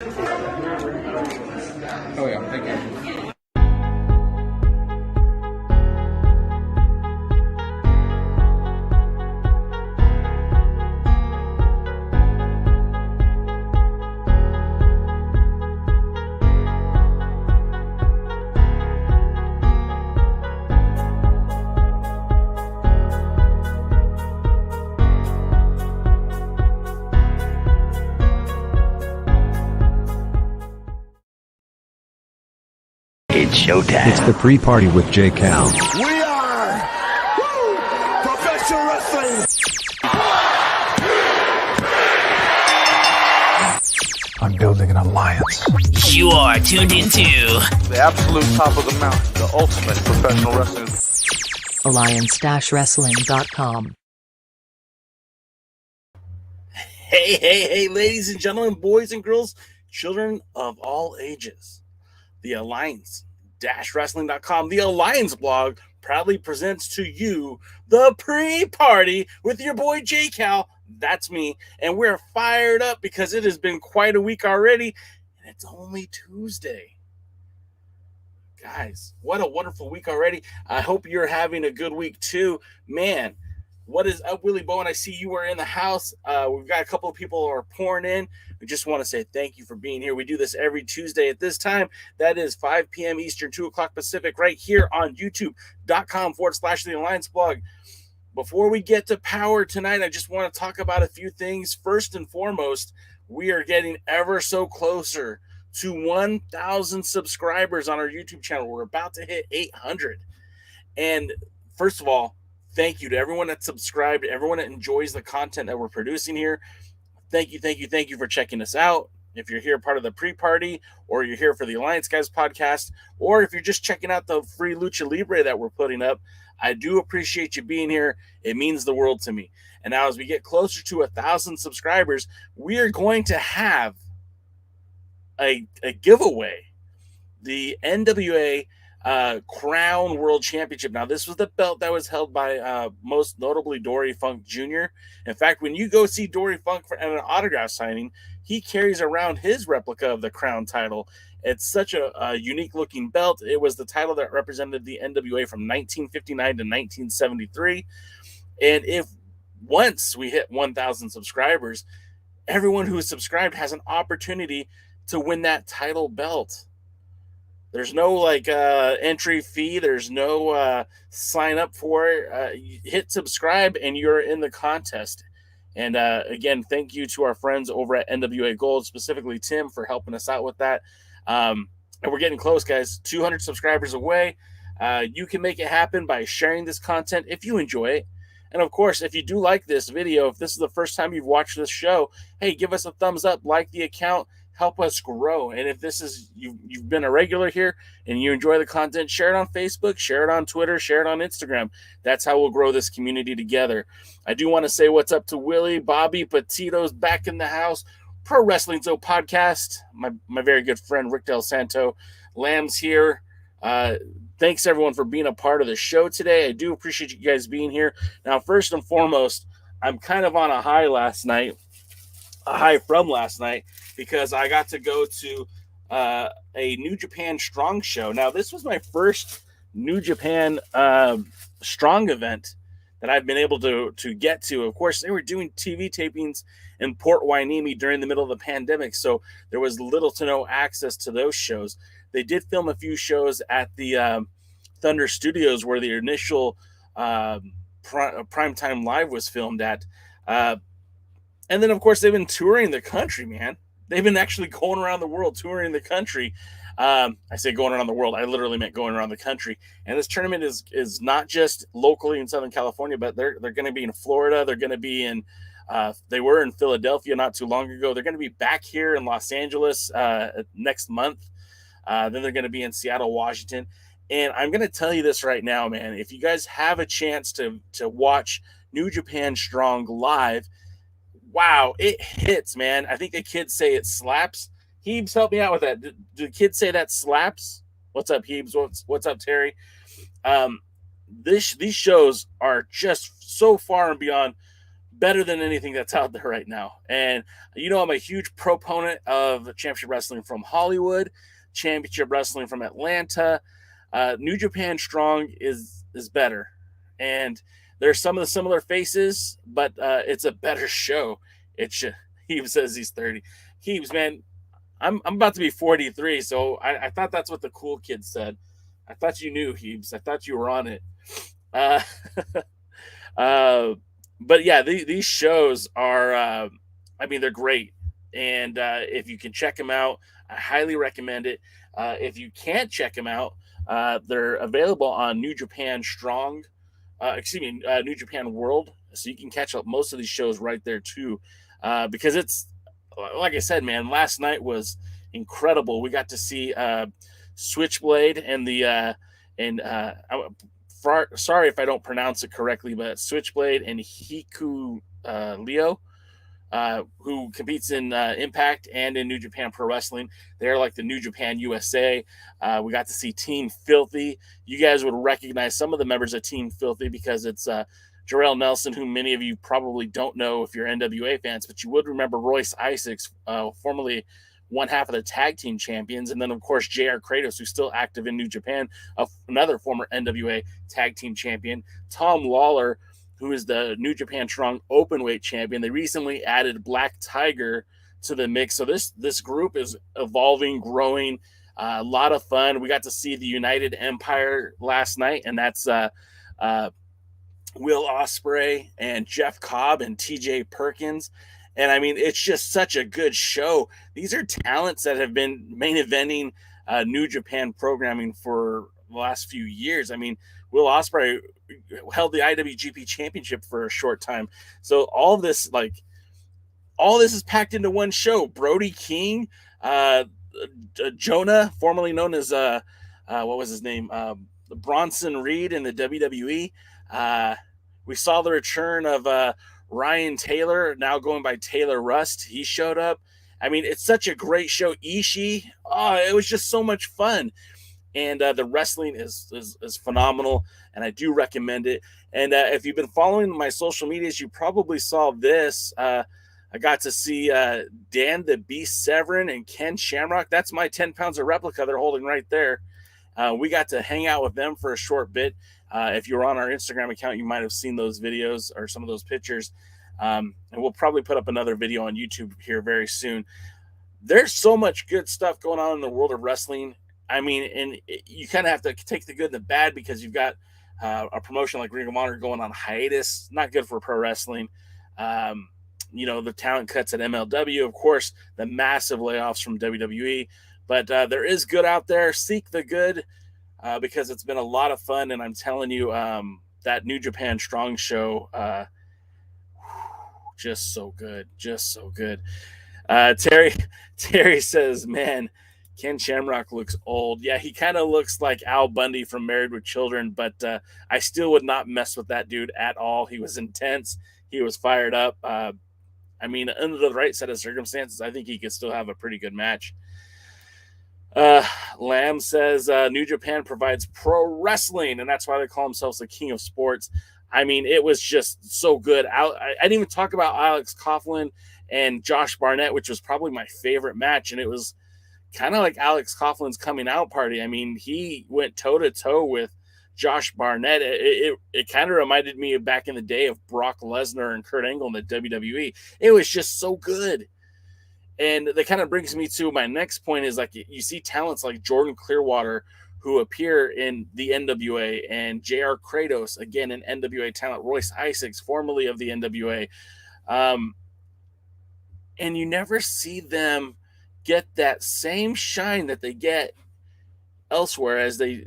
Oh yeah, thank you. It's showtime. It's the pre-party with J. Cal. We are professional wrestling. I'm building an alliance. You are tuned into the absolute top of the mountain, the ultimate professional wrestling. Alliance-wrestling.com. Hey, ladies and gentlemen, boys and girls, children of all ages. The Alliance-wrestling.com, the Alliance blog, proudly presents to you the pre-party with your boy J. Cal. That's me. And we're fired up because it has been quite a week already. And it's only Tuesday. Guys, what a wonderful week already. I hope you're having a good week too. Man, what is up, Willie Bowen? I see you are in the house. We've got a couple of people who are pouring in. We just want to say thank you for being here. We do this every Tuesday at this time. That is 5 p.m. Eastern, 2 o'clock Pacific, right here on youtube.com/The Alliance blog. Before we get to Power tonight, I just want to talk about a few things. First and foremost, we are getting ever so closer to 1,000 subscribers on our YouTube channel. We're about to hit 800. And first of all, thank you to everyone that subscribed, everyone that enjoys the content that we're producing here. Thank you for checking us out. If you're here part of the pre-party, or you're here for the Alliance Guys podcast, or if you're just checking out the free Lucha Libre that we're putting up, I do appreciate you being here. It means the world to me. And now as we get closer to 1,000 subscribers, we are going to have a giveaway. The NWA Crown World Championship. Now, this was the belt that was held by most notably Dory Funk Jr. In fact, when you go see Dory Funk at an autograph signing, he carries around his replica of the Crown title. It's such a unique looking belt. It was the title that represented the NWA from 1959 to 1973. And if once we hit 1,000 subscribers, everyone who is subscribed has an opportunity to win that title belt. There's no entry fee. There's no sign up for it. You hit subscribe and you're in the contest. And again, thank you to our friends over at NWA Gold, specifically Tim, for helping us out with that. And we're getting close, guys. 200 subscribers away. You can make it happen by sharing this content if you enjoy it. And of course, if you do like this video, if this is the first time you've watched this show, hey, give us a thumbs up, like the account, help us grow. And if this is you've been a regular here and you enjoy the content, share it on Facebook, share it on Twitter, share it on Instagram. That's how we'll grow this community together. I do want to say what's up to Willie, Bobby, Petito's back in the house, Pro Wrestling Zone podcast, my very good friend Rick Del Santo, Lamb's here. Thanks everyone for being a part of the show today. I do appreciate you guys being here. Now, first and foremost, I'm kind of on a high from last night, because I got to go to a New Japan Strong show. Now, this was my first New Japan Strong event that I've been able to get to. Of course, they were doing TV tapings in Port Hueneme during the middle of the pandemic, so there was little to no access to those shows. They did film a few shows at the Thunder Studios, where the initial Primetime Live was filmed at. And then, of course, they've been touring the country, man. They've been actually going around the world touring the country. I say going around the world. I literally meant going around the country. And this tournament is not just locally in Southern California, but they're going to be in Florida. They're going to be in they were in Philadelphia not too long ago. They're going to be back here in Los Angeles next month. Then they're going to be in Seattle, Washington. And I'm going to tell you this right now, man. If you guys have a chance to watch New Japan Strong live, wow, it hits, man. I think the kids say it slaps. Heebs, help me out with that. Do the kids say that slaps? What's up, Heebs? What's up, Terry? These shows are just so far and beyond better than anything that's out there right now. And you know, I'm a huge proponent of Championship Wrestling from Hollywood, Championship Wrestling from Atlanta. New Japan Strong is better, and there's some of the similar faces, but it's a better show. Heaves says he's 30. Heaves, man, I'm about to be 43, so I thought that's what the cool kid said. I thought you knew, Heaves. I thought you were on it. But yeah, these shows are, I mean, they're great. And if you can check them out, I highly recommend it. If you can't check them out, they're available on New Japan Strong, New Japan World. So you can catch up most of these shows right there too. Because it's, like I said, man, last night was incredible. We got to see Switchblade and sorry if I don't pronounce it correctly, but Switchblade and Hiku Leo, who competes in Impact and in New Japan Pro Wrestling. They're like the New Japan USA. We got to see Team Filthy. You guys would recognize some of the members of Team Filthy because it's Jarrell Nelson, who many of you probably don't know if you're NWA fans, but you would remember Royce Isaacs, formerly one half of the tag team champions. And then, of course, JR Kratos, who's still active in New Japan, another former NWA tag team champion. Tom Lawler, who is the New Japan Strong openweight champion. They recently added Black Tiger to the mix. So this group is evolving, growing, a lot of fun. We got to see the United Empire last night, and that's Will Ospreay and Jeff Cobb and TJ Perkins. And I mean, it's just such a good show. These are talents that have been main eventing New Japan programming for the last few years. I mean, Will Ospreay held the IWGP Championship for a short time. So all this is packed into one show. Brody King, Jonah, formerly known as what was his name? Bronson Reed in the WWE. We saw the return of Ryan Taylor, now going by Taylor Rust. He showed up. I mean, it's such a great show. Ishii, it was just so much fun. And the wrestling is phenomenal, and I do recommend it. And if you've been following my social medias, you probably saw this. I got to see Dan the Beast Severin and Ken Shamrock. That's my 10 pounds of replica they're holding right there. We got to hang out with them for a short bit. If you're on our Instagram account, you might have seen those videos or some of those pictures. And we'll probably put up another video on YouTube here very soon. There's so much good stuff going on in the world of wrestling. I mean, and you kind of have to take the good and the bad because you've got a promotion like Ring of Honor going on hiatus. Not good for pro wrestling. The talent cuts at MLW, of course, the massive layoffs from WWE. But there is good out there. Seek the good because it's been a lot of fun. And I'm telling you, that New Japan Strong show, just so good. Just so good. Terry says, man, Ken Shamrock looks old. Yeah, he kind of looks like Al Bundy from Married with Children, but I still would not mess with that dude at all. He was intense. He was fired up. I mean, under the right set of circumstances, I think he could still have a pretty good match. Lamb says New Japan provides pro wrestling, and that's why they call themselves the king of sports. I mean, it was just so good. I didn't even talk about Alex Coughlin and Josh Barnett, which was probably my favorite match, and it was kind of like Alex Coughlin's coming out party. I mean, he went toe-to-toe with Josh Barnett. It kind of reminded me of back in the day of Brock Lesnar and Kurt Angle in the WWE. It was just so good. And that kind of brings me to my next point is, like, you see talents like Jordan Clearwater who appear in the NWA, and JR Kratos, again, an NWA talent, Royce Isaacs, formerly of the NWA. And you never see them get that same shine that they get elsewhere, as they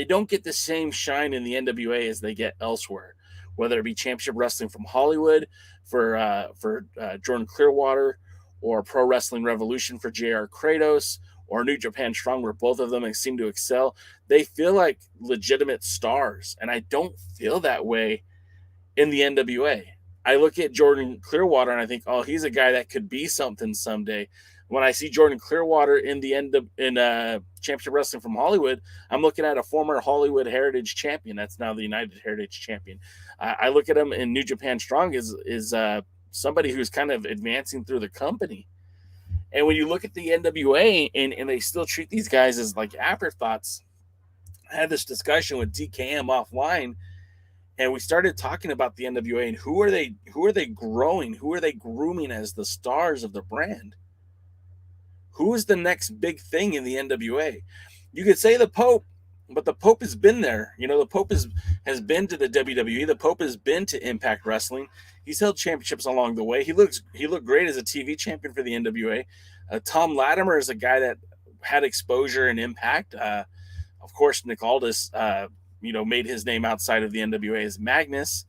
don't get the same shine in the NWA as they get elsewhere, whether it be Championship Wrestling from Hollywood for Jordan Clearwater, or Pro Wrestling Revolution for JR Kratos, or New Japan Strong, where both of them seem to excel. They feel like legitimate stars, and I don't feel that way in the NWA. I look at Jordan Clearwater and I think, oh, he's a guy that could be something someday. When I see Jordan Clearwater in the end of Championship Wrestling from Hollywood, I'm looking at a former Hollywood Heritage champion. That's now the United Heritage champion. I look at him in New Japan Strong is somebody who's kind of advancing through the company. And when you look at the NWA and they still treat these guys as like afterthoughts, I had this discussion with DKM offline, and we started talking about the NWA and who are they growing? Who are they grooming as the stars of the brand? Who is the next big thing in the NWA? You could say the Pope, but the Pope has been there. You know, the Pope has been to the WWE. The Pope has been to Impact Wrestling. He's held championships along the way. He looked great as a TV champion for the NWA. Tom Latimer is a guy that had exposure and impact. Of course, Nick Aldis, made his name outside of the NWA as Magnus.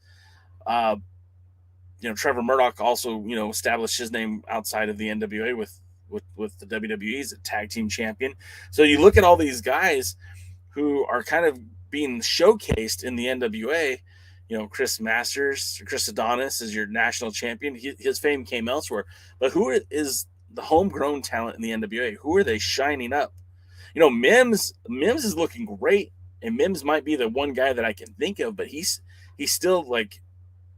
Trevor Murdoch also, established his name outside of the NWA with the WWE as a tag team champion. So you look at all these guys who are kind of being showcased in the NWA. Chris Adonis is your national champion. His fame came elsewhere. But who is the homegrown talent in the NWA? Who are they shining up? Mims is looking great, and Mims might be the one guy that I can think of, but he's still like,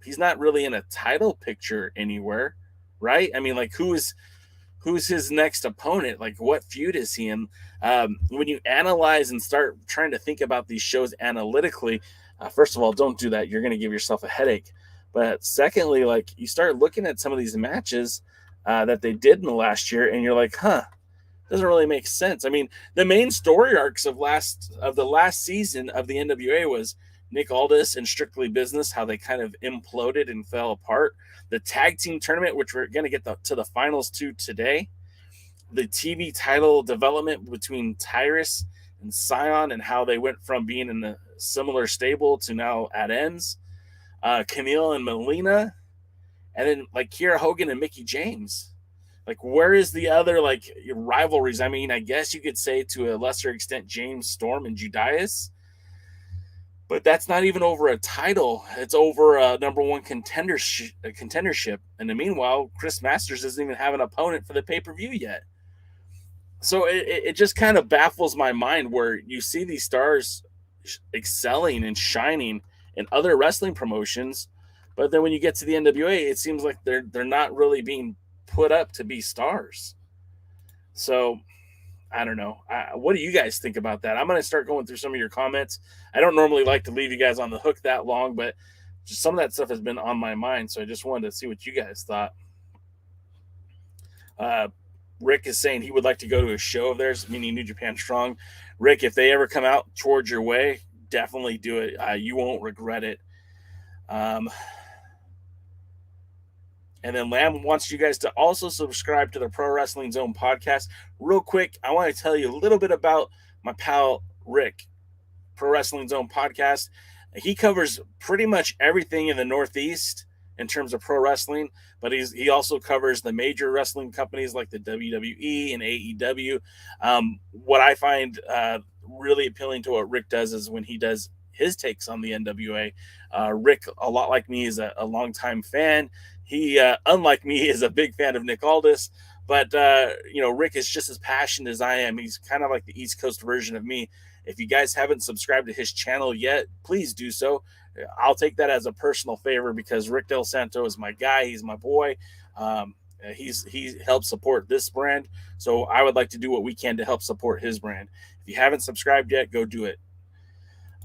he's not really in a title picture anywhere, right? I mean, like, who's his next opponent? Like, what feud is he in? When you analyze and start trying to think about these shows analytically, first of all, don't do that. You're going to give yourself a headache. But secondly, like, you start looking at some of these matches that they did in the last year, and you're like, doesn't really make sense. I mean, the main story arcs of the last season of the NWA was Nick Aldis and Strictly Business, how they kind of imploded and fell apart. The tag team tournament, which we're going to get to the finals to today. The TV title development between Tyrus and Scion, and how they went from being in a similar stable to now at ends. Camille and Melina, and then like Kiera Hogan and Mickie James. Like, where is the other like rivalries? I mean, I guess you could say to a lesser extent James Storm and Judas, but that's not even over a title. It's over a number one contendership. And in the meanwhile, Chris Masters doesn't even have an opponent for the pay-per-view yet. So it just kind of baffles my mind where you see these stars excelling and shining in other wrestling promotions, but then when you get to the NWA, it seems like they're not really being put up to be stars. So I don't know. What do you guys think about that? I'm going to start going through some of your comments. I don't normally like to leave you guys on the hook that long, but just some of that stuff has been on my mind. So I just wanted to see what you guys thought. Rick is saying he would like to go to a show of theirs, meaning New Japan Strong. Rick, if they ever come out towards your way, definitely do it. You won't regret it. And then Lamb wants you guys to also subscribe to the Pro Wrestling Zone podcast. Real quick, I want to tell you a little bit about my pal Rick, Pro Wrestling Zone podcast. He covers pretty much everything in the Northeast in terms of pro wrestling, but he also covers the major wrestling companies like the WWE and AEW. What I find really appealing to what Rick does is when he does his takes on the NWA. Rick, a lot like me, is a longtime fan. He, unlike me, is a big fan of Nick Aldis, but, Rick is just as passionate as I am. He's kind of like the East Coast version of me. If you guys haven't subscribed to his channel yet, please do so. I'll take that as a personal favor because Rick Del Santo is my guy. He's my boy. He helps support this brand. So I would like to do what we can to help support his brand. If you haven't subscribed yet, go do it.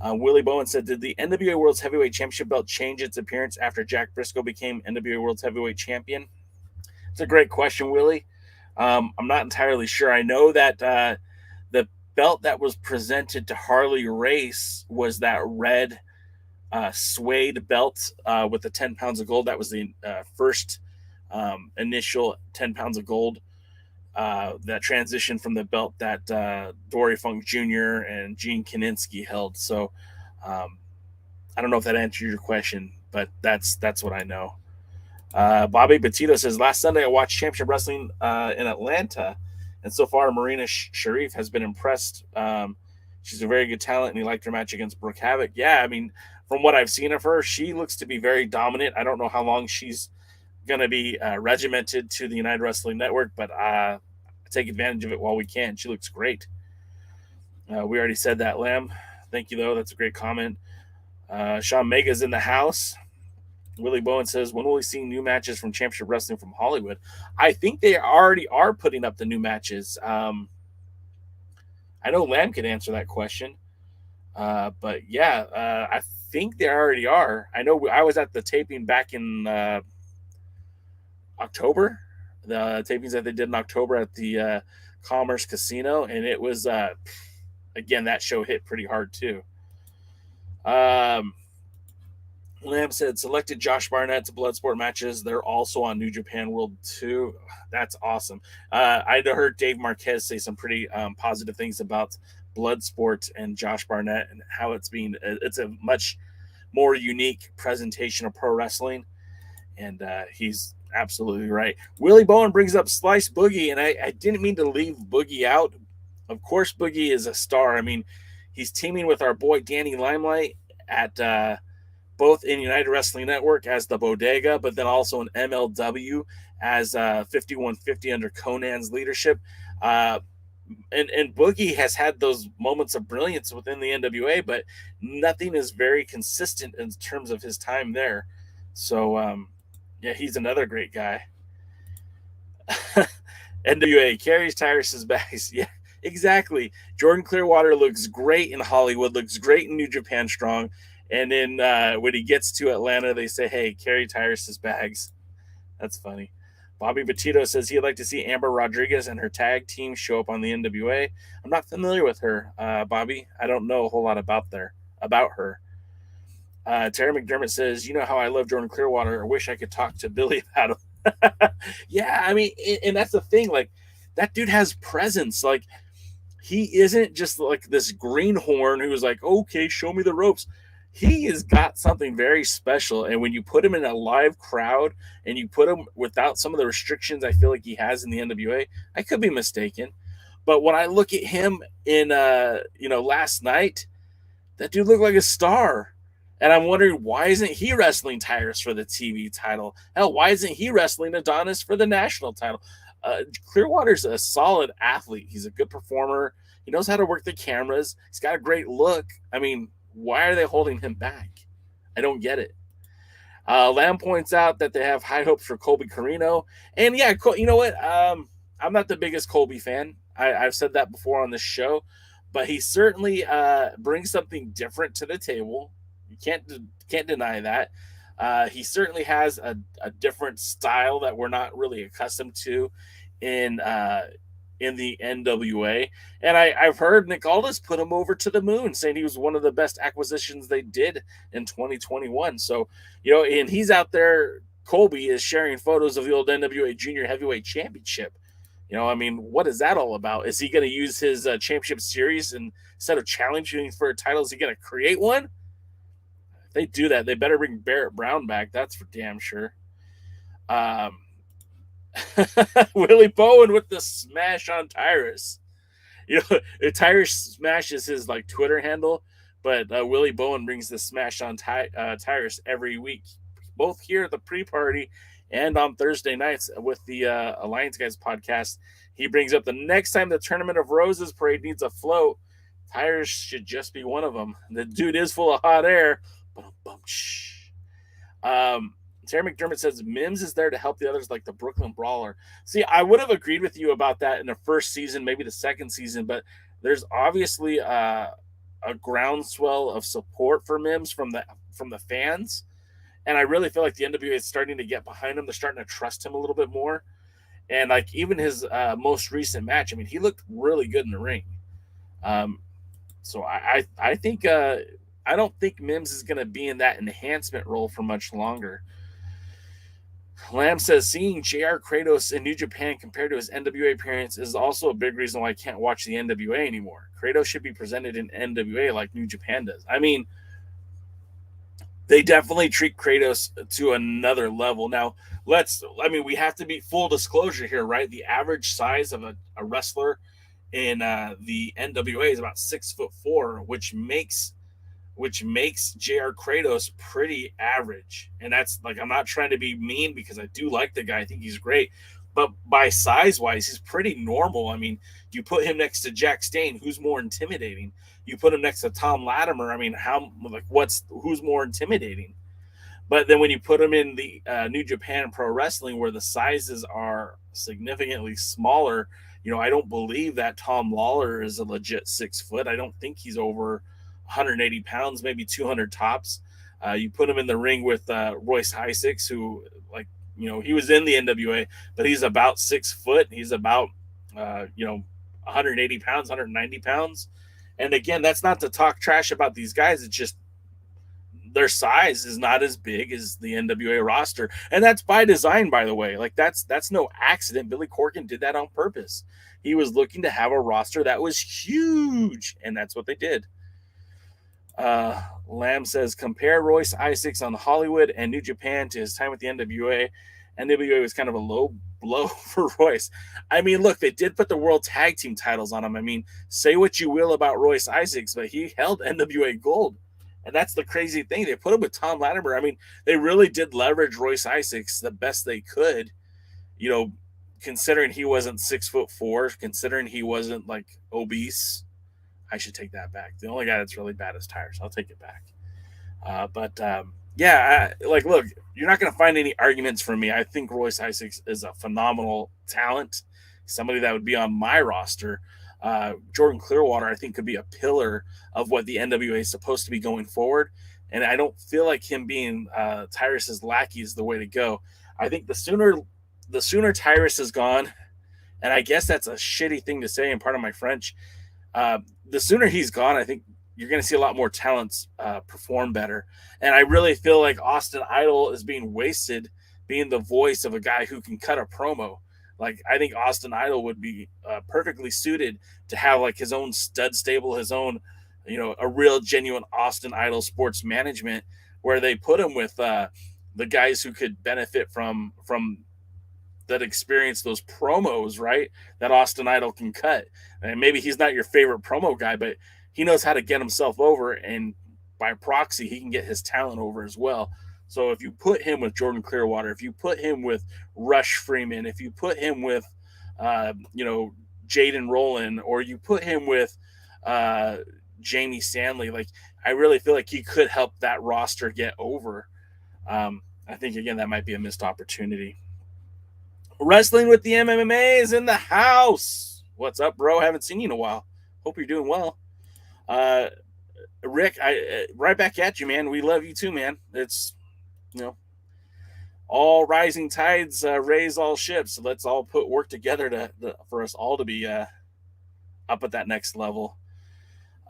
Willie Bowen said, did the NWA World's Heavyweight Championship belt change its appearance after Jack Briscoe became NWA World's Heavyweight Champion? It's a great question, Willie. I'm not entirely sure. I know that the belt that was presented to Harley Race was that red suede belt with the 10 pounds of gold. That was the first initial 10 pounds of gold that transitioned from the belt that Dory Funk Jr. and Gene Kaninsky held. So I don't know if that answered your question, but that's what I know. Bobby Petito says, last Sunday I watched Championship Wrestling in Atlanta, and so far Marina Sharif has been impressed. She's a very good talent, and he liked her match against Brooke Havoc. Yeah, I mean, from what I've seen of her, she looks to be very dominant. I don't know how long she's going to be regimented to the United Wrestling Network, but take advantage of it while we can. She looks great. We already said that, Lamb. Thank you, though. That's a great comment. Sean Mega's in the house. Willie Bowen says, when will we see new matches from Championship Wrestling from Hollywood? I think they already are putting up the new matches. I know Lamb could answer that question. But yeah, I think they already are. I know I was at the taping back in October. The tapings that they did in October at the Commerce Casino. And it was, again, that show hit pretty hard too. Lamb said, selected Josh Barnett's Bloodsport matches. They're also on New Japan World 2. That's awesome. I heard Dave Marquez say some pretty positive things about Bloodsport and Josh Barnett and how it's a much more unique presentation of pro wrestling. And he's absolutely right. Willie Bowen brings up Slice Boogie, and I didn't mean to leave Boogie out. Of course, Boogie is a star. I mean, he's teaming with our boy Danny Limelight at both in United Wrestling Network as the Bodega, but then also in MLW as 5150 under Conan's leadership. And Boogie has had those moments of brilliance within the NWA, but nothing is very consistent in terms of his time there. So, yeah, he's another great guy. NWA carries Tyrus's bags. Yeah, exactly. Jordan Clearwater looks great in Hollywood, looks great in New Japan Strong. And then when he gets to Atlanta, they say, hey, carry Tyrus's bags. That's funny. Bobby Petito says he'd like to see Amber Rodriguez and her tag team show up on the NWA. I'm not familiar with her, Bobby. I don't know a whole lot about her. Terry McDermott says, you know how I love Jordan Clearwater. I wish I could talk to Billy about him. Yeah, I mean, and that's the thing. Like, that dude has presence. Like, he isn't just like this greenhorn who's like, okay, show me the ropes. He has got something very special. And when you put him in a live crowd and you put him without some of the restrictions I feel like he has in the NWA, I could be mistaken. But when I look at him in, last night, that dude looked like a star. And I'm wondering, why isn't he wrestling Tyrus for the TV title? Hell, why isn't he wrestling Adonis for the national title? Clearwater's a solid athlete. He's a good performer. He knows how to work the cameras. He's got a great look. I mean, why are they holding him back? I don't get it. Lamb points out that they have high hopes for Colby Carino. And yeah, you know what? I'm not the biggest Colby fan. I've said that before on this show. But he certainly brings something different to the table. You can't deny that. He certainly has a different style that we're not really accustomed to in the NWA. And I've heard Nick Aldis put him over to the moon, saying he was one of the best acquisitions they did in 2021. So, and he's out there. Colby is sharing photos of the old NWA Junior Heavyweight Championship. I mean, what is that all about? Is he going to use his championship series and instead of challenging for a title, is he going to create one? If they do that, they better bring Barrett Brown back. That's for damn sure. Willie Bowen with the smash on Tyrus. Tyrus Smash is his Twitter handle, but Willie Bowen brings the smash on Tyrus every week, both here at the pre-party and on Thursday nights with the Alliance Guys podcast. He brings up the next time the Tournament of Roses parade needs a float, Tyrus should just be one of them. The dude is full of hot air. Terry McDermott says Mims is there to help the others like the Brooklyn Brawler. See, I would have agreed with you about that in the first season, maybe the second season, but there's obviously a groundswell of support for Mims from the fans. And I really feel like the NWA is starting to get behind him. They're starting to trust him a little bit more. And even his most recent match, I mean, he looked really good in the ring. So I think I don't think Mims is going to be in that enhancement role for much longer. Lamb says seeing JR Kratos in New Japan compared to his NWA appearance is also a big reason why I can't watch the NWA anymore. Kratos should be presented in NWA like New Japan does. I mean, they definitely treat Kratos to another level. Now, we have to be full disclosure here, right? The average size of a wrestler in the NWA is about 6'4", which makes JR Kratos pretty average. And that's I'm not trying to be mean because I do like the guy. I think he's great. but by size-wise, he's pretty normal. I mean, you put him next to Jack Stain, who's more intimidating? You put him next to Tom Latimer. I mean, who's more intimidating? But then when you put him in the New Japan Pro Wrestling, where the sizes are significantly smaller, I don't believe that Tom Lawler is a legit 6 foot. I don't think he's over 180 pounds, maybe 200 tops. You put him in the ring with Royce Isaacs, who, he was in the NWA, but he's about 6 foot. He's about, 180 pounds, 190 pounds. And again, that's not to talk trash about these guys. It's just their size is not as big as the NWA roster. And that's by design, by the way. Like, that's no accident. Billy Corgan did that on purpose. He was looking to have a roster that was huge, and that's what they did. Lamb says, compare Royce Isaacs on Hollywood and New Japan to his time with the NWA. NWA was kind of a low blow for Royce. I mean, look, they did put the World Tag Team titles on him. I mean, say what you will about Royce Isaacs, but he held NWA gold. And that's the crazy thing. They put him with Tom Latimer. I mean, they really did leverage Royce Isaacs the best they could, considering he wasn't 6'4", considering he wasn't obese. I should take that back. The only guy that's really bad is Tyrus. I'll take it back. Look, you're not going to find any arguments from me. I think Royce Isaacs is a phenomenal talent, somebody that would be on my roster. Jordan Clearwater, I think, could be a pillar of what the NWA is supposed to be going forward. And I don't feel like him being Tyrus's lackey is the way to go. I think the sooner Tyrus is gone, and I guess that's a shitty thing to say and part of my French, the sooner he's gone, I think you're going to see a lot more talents perform better. And I really feel like Austin Idol is being wasted being the voice of a guy who can cut a promo. I think Austin Idol would be perfectly suited to have his own stud stable, his own, a real genuine Austin Idol sports management, where they put him with the guys who could benefit from that experience, those promos, right? That Austin Idol can cut. And maybe he's not your favorite promo guy, but he knows how to get himself over, and by proxy, he can get his talent over as well. So if you put him with Jordan Clearwater, if you put him with Rush Freeman, if you put him with, Jaden Rowland, or you put him with Jamie Stanley, I really feel like he could help that roster get over. I think, again, that might be a missed opportunity. Wrestling with the MMA is in the house. What's up, bro? Haven't seen you in a while. Hope you're doing well. Rick, right back at you, man. We love you too, man. It's, all rising tides raise all ships. So let's all put work together for us all to be up at that next level.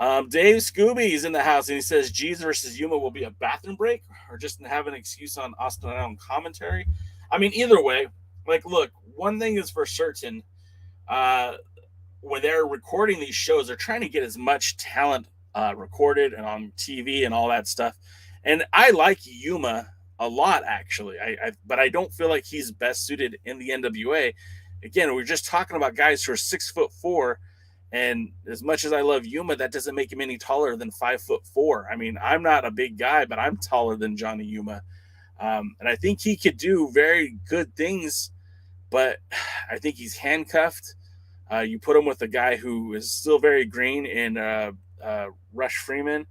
Dave Scooby is in the house, and he says Jeez versus Yuma will be a bathroom break, or just have an excuse on Austin Idol commentary. I mean, either way, look, one thing is for certain. When they're recording these shows, they're trying to get as much talent recorded and on TV and all that stuff. And I like Yuma a lot, actually. But I don't feel like he's best suited in the NWA. Again, we're just talking about guys who are 6'4", and as much as I love Yuma, that doesn't make him any taller than 5'4". I mean, I'm not a big guy, but I'm taller than Johnny Yuma, and I think he could do very good things. But I think he's handcuffed. You put him with a guy who is still very green in Rush Freeman.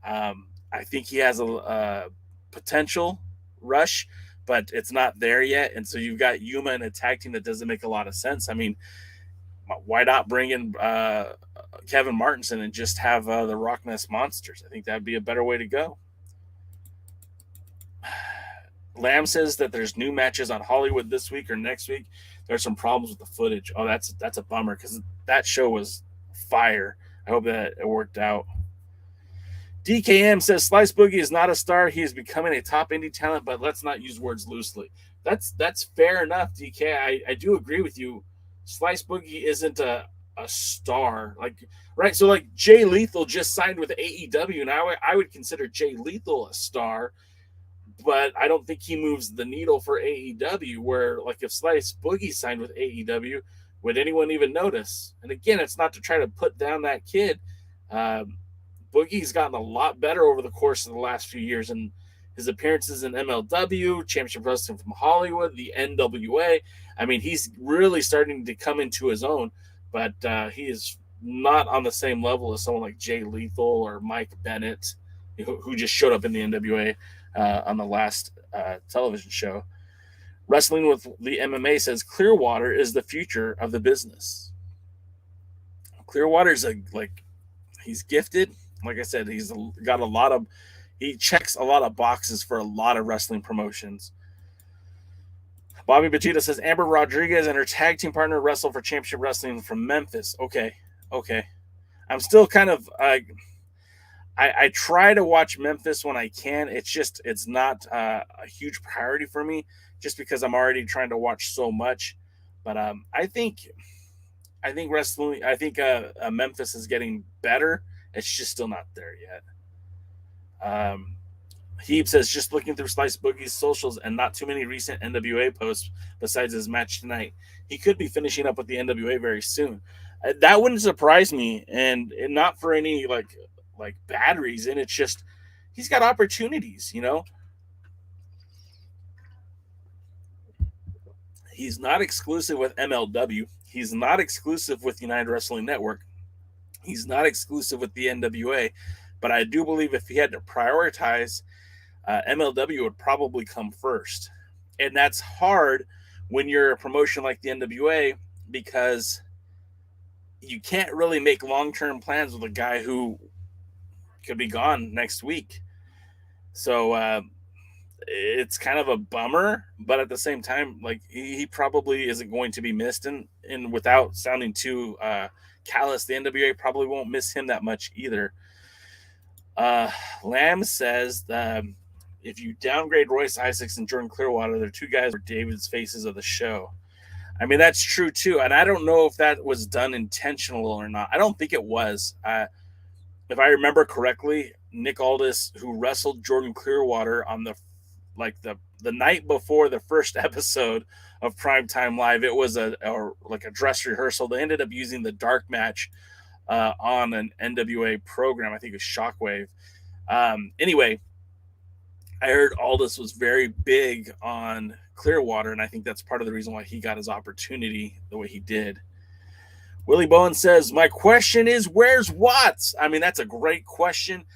I think he has a potential Rush, but it's not there yet. And so you've got Yuma in a tag team that doesn't make a lot of sense. I mean, why not bring in Kevin Martinson and just have the Rock Ness Monsters? I think that'd be a better way to go. Lamb says that there's new matches on Hollywood this week or next week. There's some problems with the footage. Oh, that's a bummer, because that show was fire. I hope that it worked out. DKM says Slice Boogie is not a star. He is becoming a top indie talent, but let's not use words loosely. That's fair enough, DK. I do agree with you. Slice Boogie isn't a star. Right? So Jay Lethal just signed with AEW, and I would consider Jay Lethal a star. But I don't think he moves the needle for AEW, where, if Slice Boogie signed with AEW, would anyone even notice? And again, it's not to try to put down that kid. Boogie's gotten a lot better over the course of the last few years, and his appearances in MLW, Championship Wrestling from Hollywood, the NWA. I mean, he's really starting to come into his own, but he is not on the same level as someone like Jay Lethal or Mike Bennett, who just showed up in the NWA on the last television show. Wrestling with the MMA says Clearwater is the future of the business. Clearwater's he's gifted. Like I said, he checks a lot of boxes for a lot of wrestling promotions. Bobby Vegeta says Amber Rodriguez and her tag team partner wrestle for Championship Wrestling from Memphis. Okay. I'm still kind of I try to watch Memphis when I can. It's not a huge priority for me, just because I'm already trying to watch so much. But I think wrestling. I think Memphis is getting better. It's just still not there yet. Heap says, just looking through Slice Boogie's socials and not too many recent NWA posts besides his match tonight. He could be finishing up with the NWA very soon. That wouldn't surprise me, and not for any like bad reason. It's just he's got opportunities, you know. He's not exclusive with MLW. He's not exclusive with United Wrestling Network. He's not exclusive with the NWA. But I do believe if he had to prioritize, MLW would probably come first. And that's hard when you're a promotion like the NWA, because you can't really make long-term plans with a guy who could be gone next week. So it's kind of a bummer, but at the same time, like he probably isn't going to be missed. And without sounding too callous, the NWA probably won't miss him that much either. Lamb says if you downgrade Royce Isaacs and Jordan Clearwater, they're two guys who are David's faces of the show. I mean, that's true too. And I don't know if that was done intentional or not. I don't think it was. If I remember correctly, Nick Aldis, who wrestled Jordan Clearwater on the night before the first episode of Primetime Live, it was a dress rehearsal. They ended up using the dark match on an NWA program. I think it was Shockwave. Anyway, I heard Aldis was very big on Clearwater, and I think that's part of the reason why he got his opportunity the way he did. Willie Bowen says, my question is, where's Watts? I mean, that's a great question,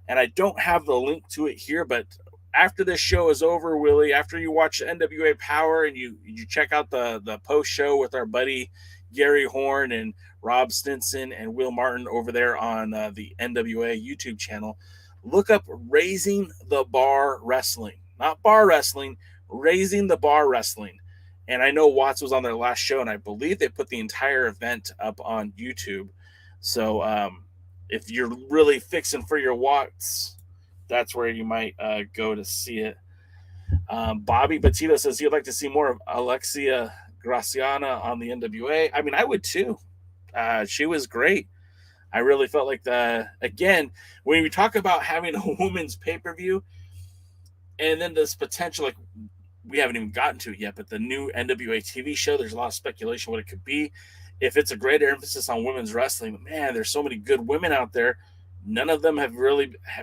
and I don't have the link to it here, but after this show is over, Willie, after you watch NWA Power and you check out the post show with our buddy Gary Horn and Rob Stinson and Will Martin over there on the NWA YouTube channel, look up Raising the Bar Wrestling. Not bar wrestling, Raising the Bar Wrestling. And I know Watts was on their last show, and I believe they put the entire event up on YouTube. So if you're really fixing for your Watts, that's where you might go to see it. Bobby Batito says he'd like to see more of Alexia Graciana on the NWA. I mean, I would too. She was great. I really felt like again, when we talk about having a women's pay-per-view, and then this potential, like we haven't even gotten to it yet, but the new NWA TV show, there's a lot of speculation what it could be. If it's a greater emphasis on women's wrestling, man, there's so many good women out there. None of them have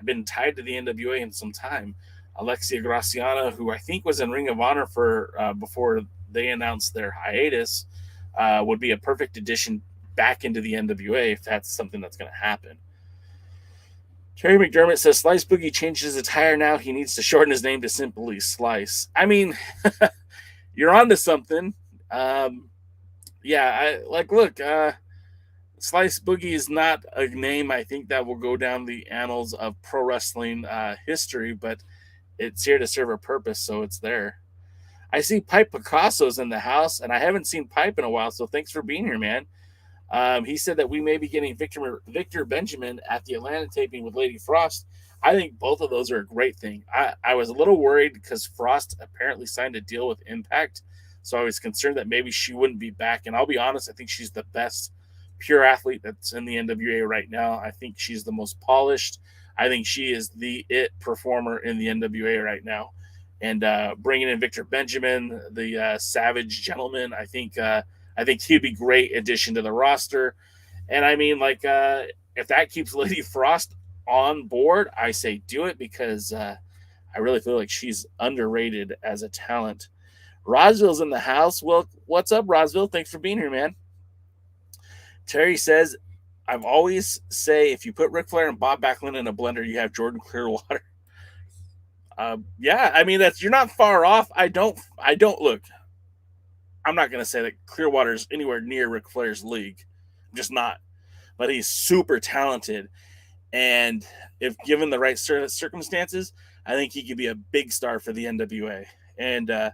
been tied to the NWA in some time. Alexia Graciana, who I think was in Ring of Honor for before they announced their hiatus, would be a perfect addition back into the NWA if that's something that's going to happen. Terry McDermott says Slice Boogie changed his attire now. He needs to shorten his name to simply Slice. I mean, you're onto something. Slice Boogie is not a name I think that will go down the annals of pro wrestling history, but it's here to serve a purpose, so it's there. I see Pipe Picasso's in the house, and I haven't seen Pipe in a while, so thanks for being here, man. He said that we may be getting Victor Benjamin at the Atlanta taping with Lady Frost. I think both of those are a great thing. I was a little worried because Frost apparently signed a deal with Impact, so I was concerned that maybe she wouldn't be back. And I'll be honest, I think she's the best pure athlete that's in the NWA right now. I think she's the most polished. I think she is the it performer in the NWA right now. And bringing in Victor Benjamin, the Savage Gentleman, I think he'd be great addition to the roster. And I mean, if that keeps Lady Frost on board, I say do it, because I I really feel like she's underrated as a talent. Rosville's in the house. Well, what's up, Rosville? Thanks for being here, man. Terry says, I've always say if you put Ric Flair and Bob Backlund in a blender, you have Jordan Clearwater. Yeah, I mean you're not far off. I don't look. I'm not gonna say that Clearwater's anywhere near Ric Flair's league. I'm just not. But he's super talented, and if given the right circumstances, I think he could be a big star for the NWA. And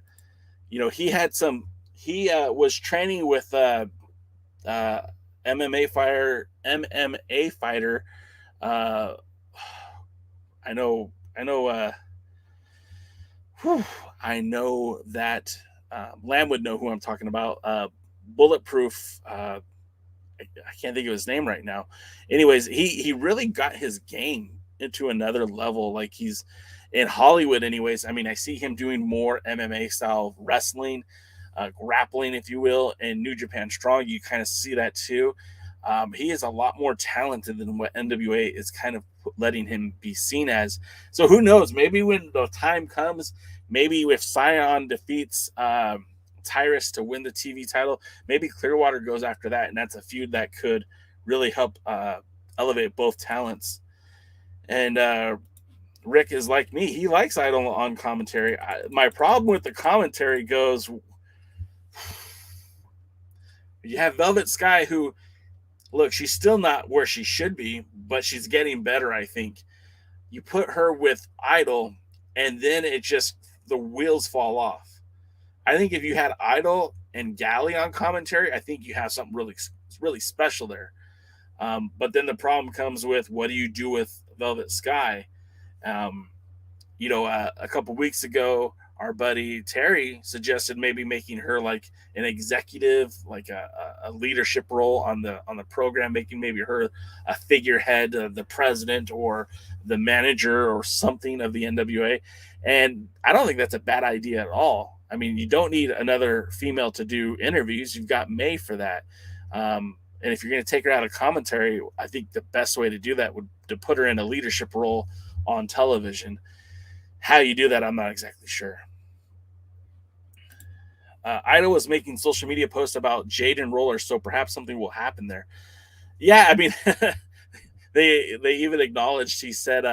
he had some. He was training with MMA fighter. I know that Lamb would know who I'm talking about. Bulletproof. I can't think of his name right now. Anyways, he really got his game into another level. Like he's in Hollywood. Anyways, I mean, I see him doing more MMA style wrestling, grappling, if you will, and New Japan Strong. You kind of see that too. He is a lot more talented than what NWA is kind of letting him be seen as. So who knows? Maybe when the time comes, maybe if Sion defeats Tyrus to win the TV title, maybe Clearwater goes after that, and that's a feud that could really help elevate both talents. And Rick is like me. He likes Idol on commentary. My problem with the commentary goes, you have Velvet Sky, who, look, she's still not where she should be, but she's getting better, I think. You put her with Idol, and then the wheels fall off. I think if you had Idol and Galley on commentary, I think you have something really, really special there. But then the problem comes with, what do you do with Velvet Sky? A couple weeks ago, our buddy Terry suggested maybe making her like an executive, like a leadership role on the program, making maybe her a figurehead, the president or the manager or something of the NWA. And I don't think that's a bad idea at all. I mean, you don't need another female to do interviews. You've got May for that. And if you're going to take her out of commentary, I think the best way to do that would to put her in a leadership role on television. How you do that, I'm not exactly sure. Ida was making social media posts about Jade and Roller, so perhaps something will happen there. Yeah, I mean, they even acknowledged, he said,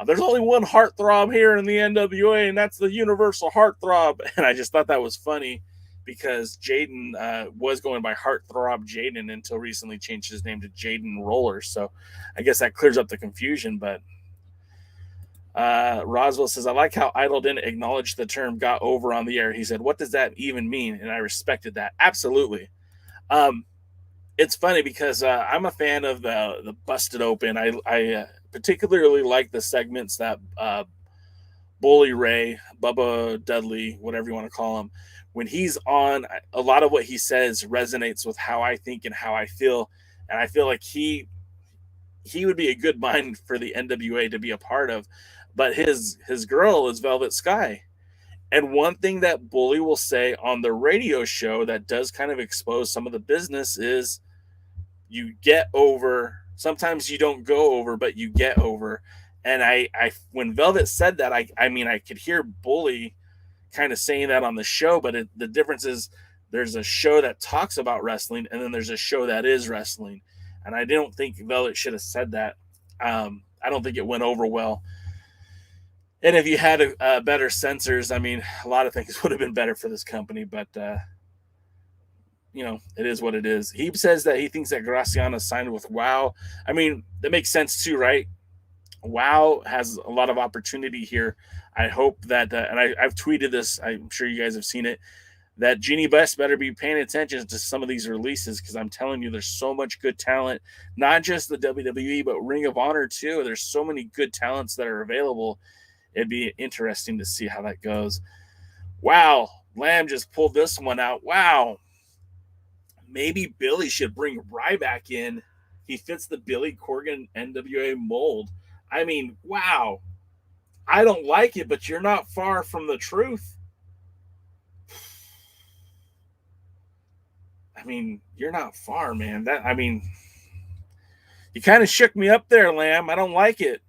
there's only one heartthrob here in the NWA, and that's the universal heartthrob. And I just thought that was funny because Jaden was going by Heartthrob Jaden until recently changed his name to Jaden Roller. So I guess that clears up the confusion. But Roswell says, I like how Idol didn't acknowledge the term got over on the air. He said, what does that even mean? And I respected that. Absolutely. It's funny because I'm a fan of the Busted Open. I particularly like the segments that Bully Ray, Bubba Dudley, whatever you want to call him, when he's on, a lot of what he says resonates with how I think and how I feel. And I feel like he would be a good mind for the NWA to be a part of. But his girl is Velvet Sky. And one thing that Bully will say on the radio show that does kind of expose some of the business is you get over. Sometimes you don't go over, but you get over. And I when Velvet said that, I mean, I could hear Bully kind of saying that on the show, but the difference is there's a show that talks about wrestling, and then there's a show that is wrestling. And I don't think Velvet should have said that. I don't think it went over well. And if you had better censors, I mean, a lot of things would have been better for this company, but it is what it is. He says that he thinks that Graciana signed with WOW. I mean, that makes sense too, right? WOW has a lot of opportunity here. I hope that, and I've tweeted this, I'm sure you guys have seen it, that Jeannie Best better be paying attention to some of these releases, because I'm telling you, there's so much good talent, not just the WWE, but Ring of Honor too. There's so many good talents that are available. It'd be interesting to see how that goes. Wow, Lamb just pulled this one out. Wow. Maybe Billy should bring Ryback in. He fits the Billy Corgan NWA mold. I mean, wow. I don't like it, but you're not far from the truth. I mean, you're not far, man. You kind of shook me up there, Lamb. I don't like it.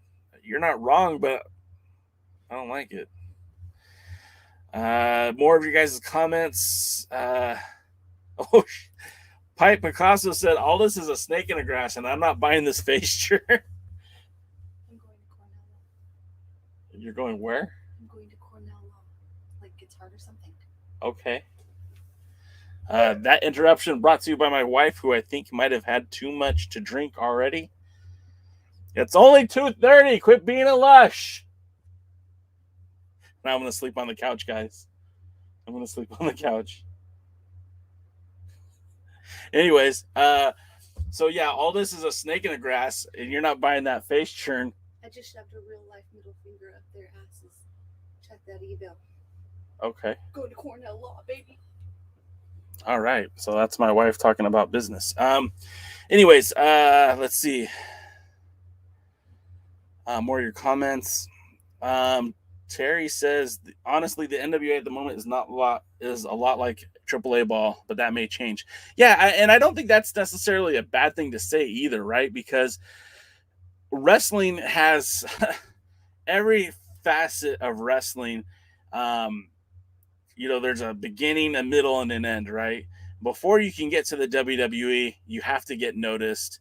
You're not wrong, but I don't like it. More of your guys' comments. Pipe Picasso said, all this is a snake in the grass, and I'm not buying this face shirt. I'm going to Cornell. You're going where? I'm going to Cornell Law. Like guitar or something. Okay. That interruption brought to you by my wife, who I think might have had too much to drink already. It's only 2:30. Quit being a lush. Now I'm going to sleep on the couch, guys. I'm going to sleep on the couch. Anyways, so yeah, all this is a snake in the grass, and you're not buying that face churn. I just shoved a real life middle finger up their asses. Check that email. Okay. Going to Cornell Law, baby. All right. So that's my wife talking about business. Anyways, let's see. More of your comments. Terry says, honestly, the NWA at the moment is a lot like AAA ball, but that may change. Yeah, and I don't think that's necessarily a bad thing to say either, right? Because wrestling has every facet of wrestling. There's a beginning, a middle, and an end, right? Before you can get to the WWE, you have to get noticed.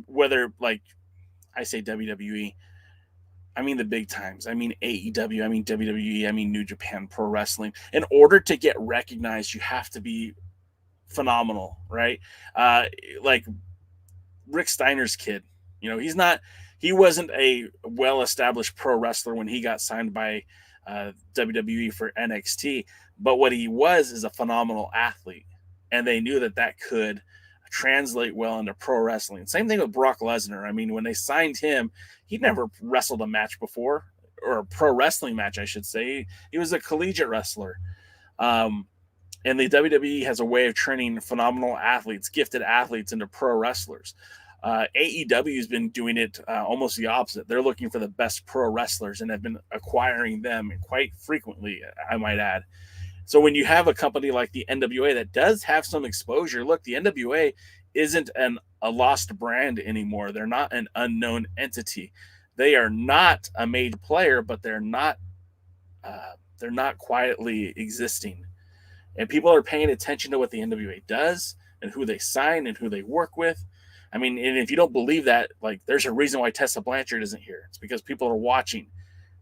Whether, like, I say WWE, I mean the big times. I mean AEW, I mean WWE, I mean New Japan Pro Wrestling. In order to get recognized, you have to be phenomenal, right? Like Rick Steiner's kid. He wasn't a well-established pro wrestler when he got signed by WWE for NXT, but what he was is a phenomenal athlete, and they knew that could translate well into pro wrestling. Same thing with Brock Lesnar. I mean, when they signed him, he'd never wrestled a match before, or a pro wrestling match, I should say. He was a collegiate wrestler. And the WWE has a way of turning phenomenal athletes, gifted athletes, into pro wrestlers. AEW has been doing it almost the opposite. They're looking for the best pro wrestlers and have been acquiring them quite frequently, I might add. So when you have a company like the NWA that does have some exposure, look, the NWA isn't a lost brand anymore. They're not an unknown entity. They are not a major player, but they're not quietly existing. And people are paying attention to what the NWA does and who they sign and who they work with. I mean, and if you don't believe that, like, there's a reason why Tessa Blanchard isn't here. It's because people are watching.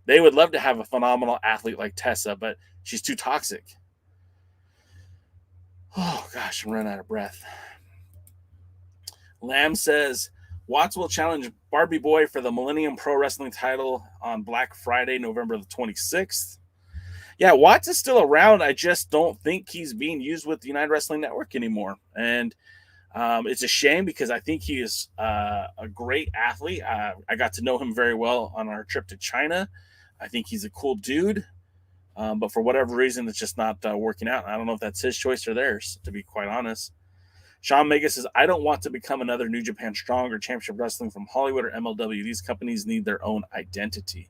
They would love to have a phenomenal athlete like Tessa, but she's too toxic. Oh, gosh, I'm running out of breath. Lamb says, Watts will challenge Barbie Boy for the Millennium Pro Wrestling title on Black Friday, November the 26th. Yeah, Watts is still around. I just don't think he's being used with the United Wrestling Network anymore. And it's a shame because I think he is a great athlete. I got to know him very well on our trip to China. I think he's a cool dude. But for whatever reason, it's just not working out. I don't know if that's his choice or theirs, to be quite honest. Sean Mega says, I don't want to become another New Japan Strong or Championship Wrestling from Hollywood or MLW. These companies need their own identity.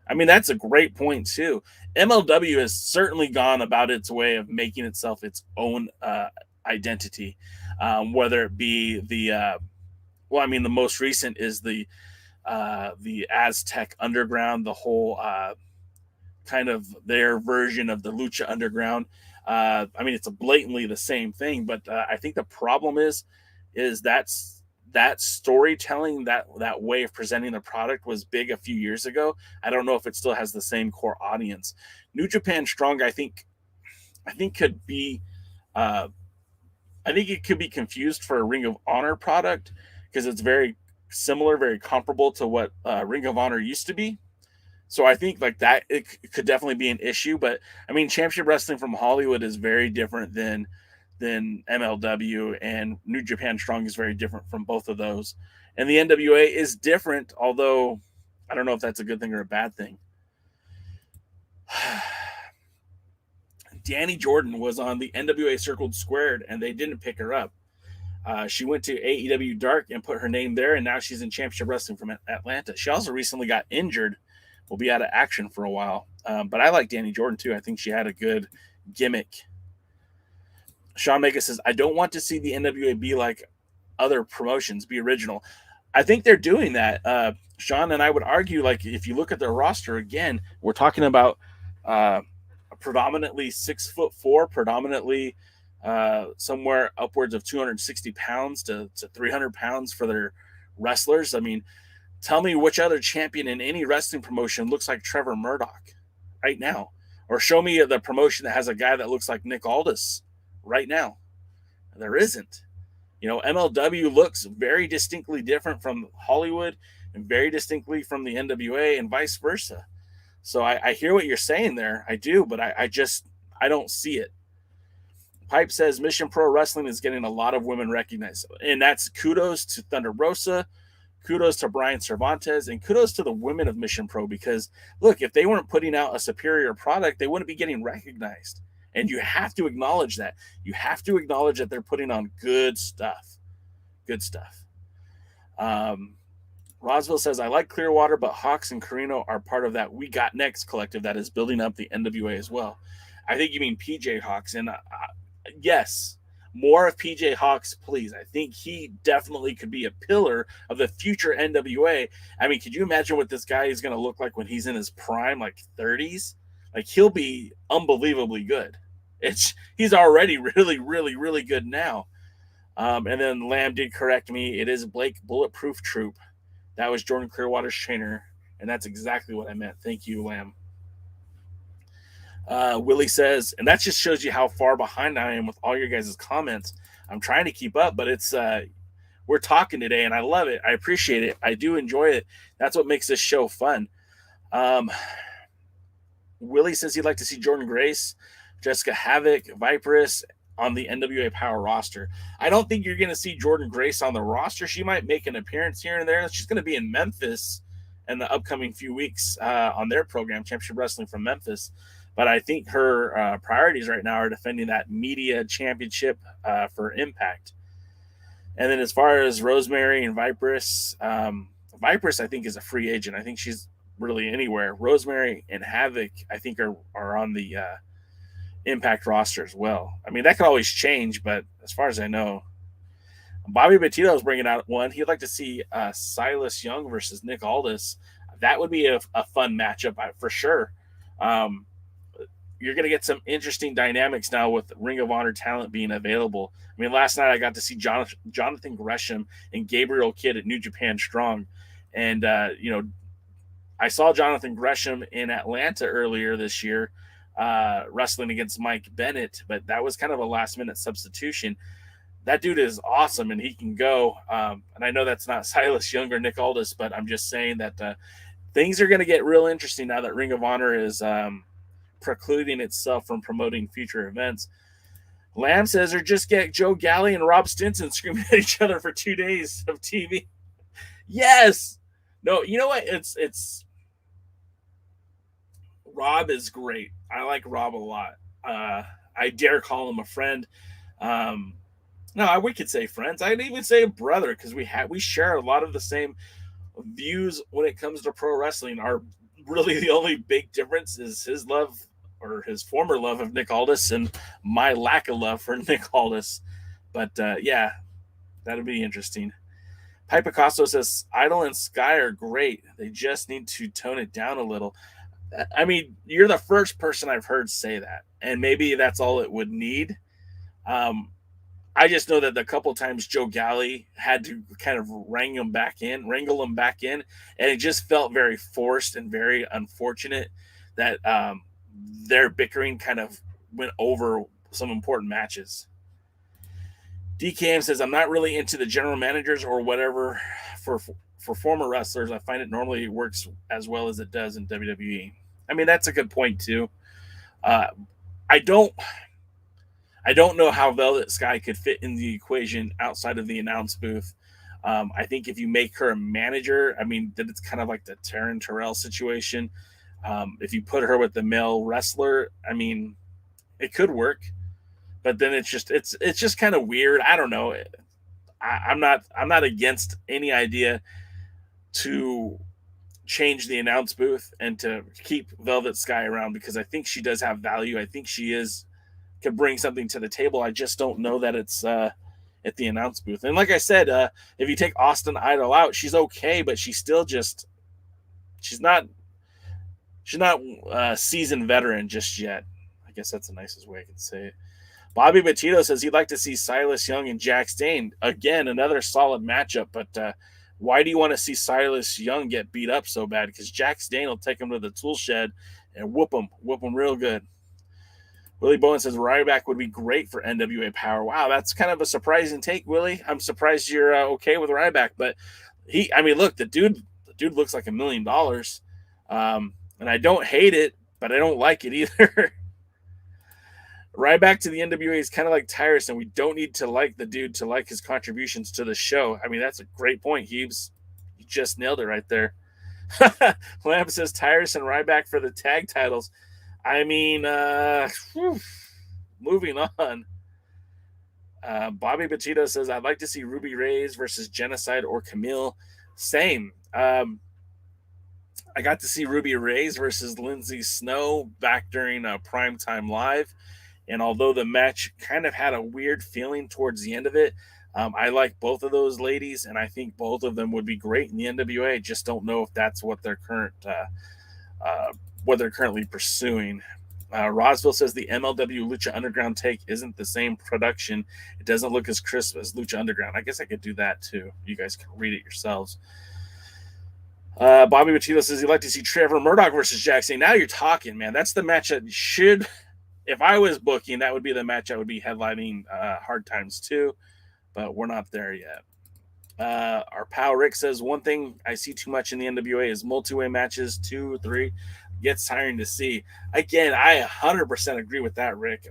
I mean, that's a great point, too. MLW has certainly gone about its way of making itself its own identity, whether it be the most recent is the Aztec Underground, the whole kind of their version of the Lucha Underground. I mean, it's blatantly the same thing, but I think the problem is that storytelling, that way of presenting the product was big a few years ago. I don't know if it still has the same core audience. New Japan Strong, I think could be, I think it could be confused for a Ring of Honor product because it's very similar, very comparable to what Ring of Honor used to be. So I think like that, it could definitely be an issue. But I mean, Championship Wrestling from Hollywood is very different than MLW, and New Japan Strong is very different from both of those. And the NWA is different, although I don't know if that's a good thing or a bad thing. Danny Jordan was on the NWA Circled Squared, and they didn't pick her up. She went to AEW Dark and put her name there, and now she's in Championship Wrestling from Atlanta. She also recently got injured, will be out of action for a while. But I like Danny Jordan, too. I think she had a good gimmick. Sean Mega says, I don't want to see the NWA be like other promotions, be original. I think they're doing that. Sean and I would argue, like, if you look at their roster again, we're talking about predominantly 6'4", predominantly somewhere upwards of 260 pounds to 300 pounds for their wrestlers. I mean, tell me which other champion in any wrestling promotion looks like Trevor Murdoch right now, or show me the promotion that has a guy that looks like Nick Aldis right now. There isn't. You know, MLW looks very distinctly different from Hollywood and very distinctly from the NWA and vice versa. So I hear what you're saying there. I do, but I don't see it. Pipe says Mission Pro Wrestling is getting a lot of women recognized. And that's kudos to Thunder Rosa, kudos to Brian Cervantes, and kudos to the women of Mission Pro, because, look, if they weren't putting out a superior product, they wouldn't be getting recognized. And you have to acknowledge that. You have to acknowledge that they're putting on good stuff. Good stuff. Roswell says, I like Clearwater, but Hawx and Carino are part of that We Got Next collective that is building up the NWA as well. I think you mean PJ Hawx. And yes, more of PJ Hawx, please. I think he definitely could be a pillar of the future NWA. I mean, could you imagine what this guy is going to look like when he's in his prime, like 30s? Like, he'll be unbelievably good. He's already really, really, really good now. And then Lamb did correct me. It is Blake Bulletproof Troop. That was Jordan Clearwater's trainer, and that's exactly what I meant. Thank you, Lamb. Willie says, and that just shows you how far behind I am with all your guys' comments. I'm trying to keep up, but it's we're talking today, and I love it. I appreciate it. I do enjoy it. That's what makes this show fun. Willie says he'd like to see Jordan Grace, Jessica Havoc, Viperous on the NWA Power roster. I don't think you're going to see Jordan Grace on the roster. She might make an appearance here and there. She's going to be in Memphis in the upcoming few weeks on their program, Championship Wrestling from Memphis. But I think her priorities right now are defending that media championship for Impact. And then as far as Rosemary and Viperous, Viperous I think is a free agent. I think she's really anywhere. Rosemary and Havoc I think are on the Impact roster as well. I mean, that could always change, but as far as I know, Bobby Batito is bringing out one. He'd like to see Silas Young versus Nick Aldis. That would be a fun matchup for sure. You're going to get some interesting dynamics now with Ring of Honor talent being available. I mean, last night I got to see Jonathan Gresham and Gabriel Kidd at New Japan Strong. And, I saw Jonathan Gresham in Atlanta earlier this year, wrestling against Mike Bennett, but that was kind of a last-minute substitution. That dude is awesome, and he can go. And I know that's not Silas Young or Nick Aldis, but I'm just saying that things are going to get real interesting now that Ring of Honor is precluding itself from promoting future events. Lamb says, or just get Joe Galley and Rob Stinson screaming at each other for 2 days of TV. Yes. No, you know what? It's Rob is great. I like Rob a lot. I dare call him a friend. No, we could say friends. I'd even say a brother, because we share a lot of the same views when it comes to pro wrestling. Our really the only big difference is his love, or his former love, of Nick Aldis, and my lack of love for Nick Aldis. But yeah, that'll be interesting. Pipe Picasso says Idol and Skye are great. They just need to tone it down a little. I mean, you're the first person I've heard say that, and maybe that's all it would need. I just know that the couple times Joe Galley had to kind of wrangle him back in, and it just felt very forced and very unfortunate that their bickering kind of went over some important matches. DKM says, I'm not really into the general managers or whatever for former wrestlers. I find it normally works as well as it does in WWE. I mean, that's a good point too. I don't know how Velvet Sky could fit in the equation outside of the announce booth. I think if you make her a manager, I mean, then it's kind of like the Taryn Terrell situation. If you put her with the male wrestler, I mean, it could work, but then it's just kind of weird. I don't know. I'm not against any idea to change the announce booth and to keep Velvet Sky around, because I think she does have value. I think she could bring something to the table. I just don't know that it's at the announce booth. And like I said, if you take Austin Idol out, she's okay, but she's still just she's not a seasoned veteran just yet. I guess that's the nicest way I can say it. Bobby Batito says he'd like to see Silas Young and Jax Dane. Again, another solid matchup, but why do you want to see Silas Young get beat up so bad? Because Jax Dane will take him to the tool shed and whoop him real good. Willie Bowen says Ryback would be great for NWA Power. Wow, that's kind of a surprising take, Willie. I'm surprised you're okay with Ryback, but look, the dude looks like $1 million, and I don't hate it, but I don't like it either. Ryback to the NWA is kind of like Tyrus, we don't need to like the dude to like his contributions to the show. I mean, that's a great point, Heebs. You just nailed it right there. Lamb says Tyrus and Ryback for the tag titles. I mean, moving on. Bobby Batito says, I'd like to see Ruby Reyes versus Genocide or Camille. Same. I got to see Ruby Reyes versus Lindsay Snow back during Primetime Live. And although the match kind of had a weird feeling towards the end of it, I like both of those ladies, and I think both of them would be great in the NWA. I just don't know if that's what they're currently pursuing. Rosville says the MLW Lucha Underground take isn't the same production. It doesn't look as crisp as Lucha Underground. I guess I could do that too. You guys can read it yourselves. Bobby Batito says he'd like to see Trevor Murdoch versus Jackson. Now you're talking, man. That's the match that should, if I was booking, that would be the match I would be headlining Hard Times 2, but we're not there yet. Our pal Rick says one thing I see too much in the NWA is multi-way matches, 2, 3. Gets tiring to see. Again, I 100% agree with that, Rick.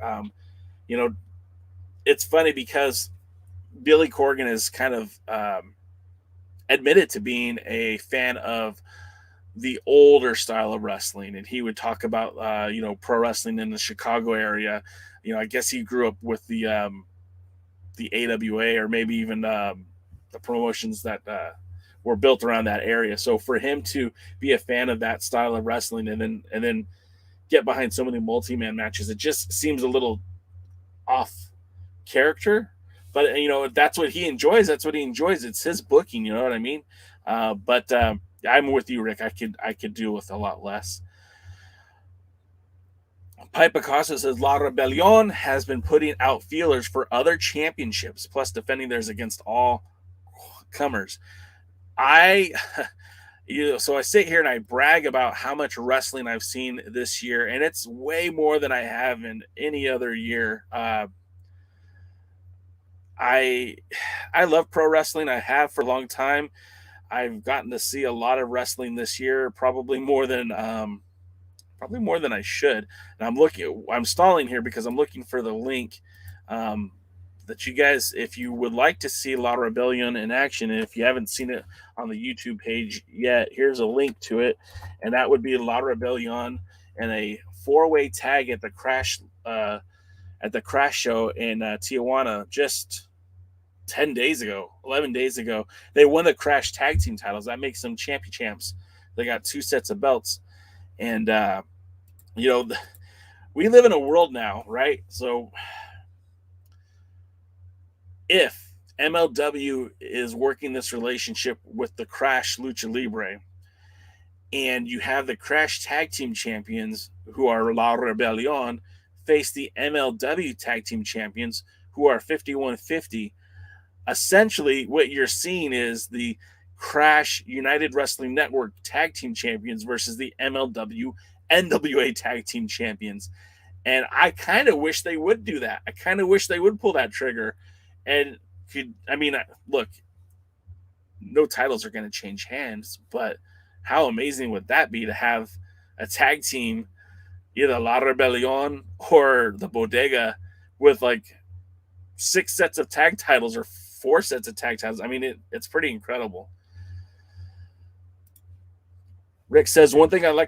It's funny because Billy Corgan is kind of admitted to being a fan of the older style of wrestling, and he would talk about pro wrestling in the Chicago area. I guess he grew up with the AWA, or maybe even the promotions that were built around that area. So for him to be a fan of that style of wrestling and then get behind so many multi-man matches, it just seems a little off character. But if that's what he enjoys, that's what he enjoys. It's his booking, you know what I mean? But I'm with you, Rick. I could deal with a lot less. Pipe Acosta says La Rebelion has been putting out feelers for other championships, plus defending theirs against all comers. So I sit here and I brag about how much wrestling I've seen this year, and it's way more than I have in any other year. I love pro wrestling. I have for a long time. I've gotten to see a lot of wrestling this year, probably more than I should. And I'm stalling here because I'm looking for the link that you guys, if you would like to see La Rebellion in action, and if you haven't seen it on the YouTube page yet, here's a link to it, and that would be La Rebellion and a 4-way tag at the Crash show in Tijuana just 11 days ago. They won the Crash tag team titles. That makes them champs. They got 2 sets of belts, and we live in a world now, right? So if MLW is working this relationship with the Crash Lucha Libre, and you have the Crash tag team champions, who are La Rebelion, face the MLW tag team champions, who are 5150, essentially what you're seeing is the Crash United Wrestling Network tag team champions versus the MLW NWA tag team champions. And I kind of wish they would do that. I kind of wish they would pull that trigger. And look, no titles are going to change hands, but how amazing would that be to have a tag team, either La Rebelion or the Bodega, with like 6 sets of tag titles or 4 sets of tag titles? I mean, it's pretty incredible. Rick says, one thing I